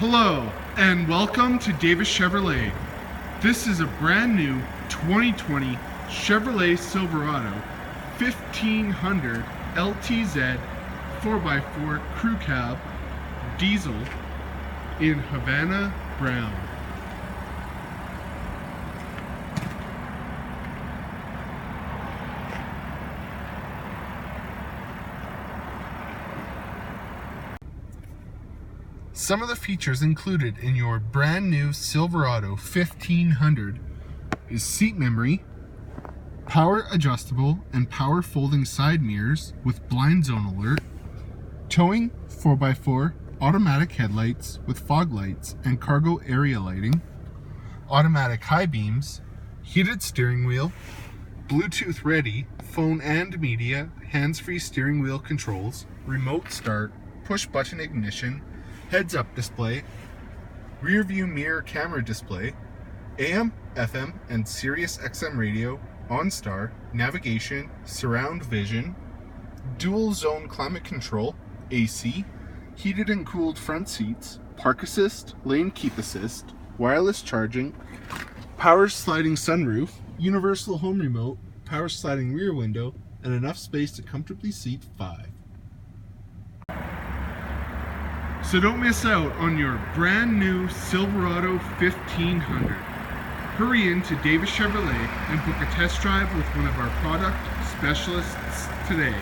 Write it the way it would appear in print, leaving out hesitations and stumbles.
Hello and welcome to Davis Chevrolet. This is a brand new 2020 Chevrolet Silverado 1500 LTZ 4x4 crew cab diesel in Havana brown. Some of the features included in your brand new Silverado 1500 is seat memory, power adjustable and power folding side mirrors with blind zone alert, towing 4x4 automatic headlights with fog lights and cargo area lighting, automatic high beams, heated steering wheel, Bluetooth ready, phone and media, hands-free steering wheel controls, remote start, push button ignition, heads-up display, rear view mirror camera display, AM, FM, and Sirius XM radio, OnStar, navigation, surround vision, dual zone climate control, AC, heated and cooled front seats, park assist, lane keep assist, wireless charging, power sliding sunroof, universal home remote, power sliding rear window, and enough space to comfortably seat 5. So don't miss out on your brand new Silverado 1500. Hurry in to Davis Chevrolet and book a test drive with one of our product specialists today.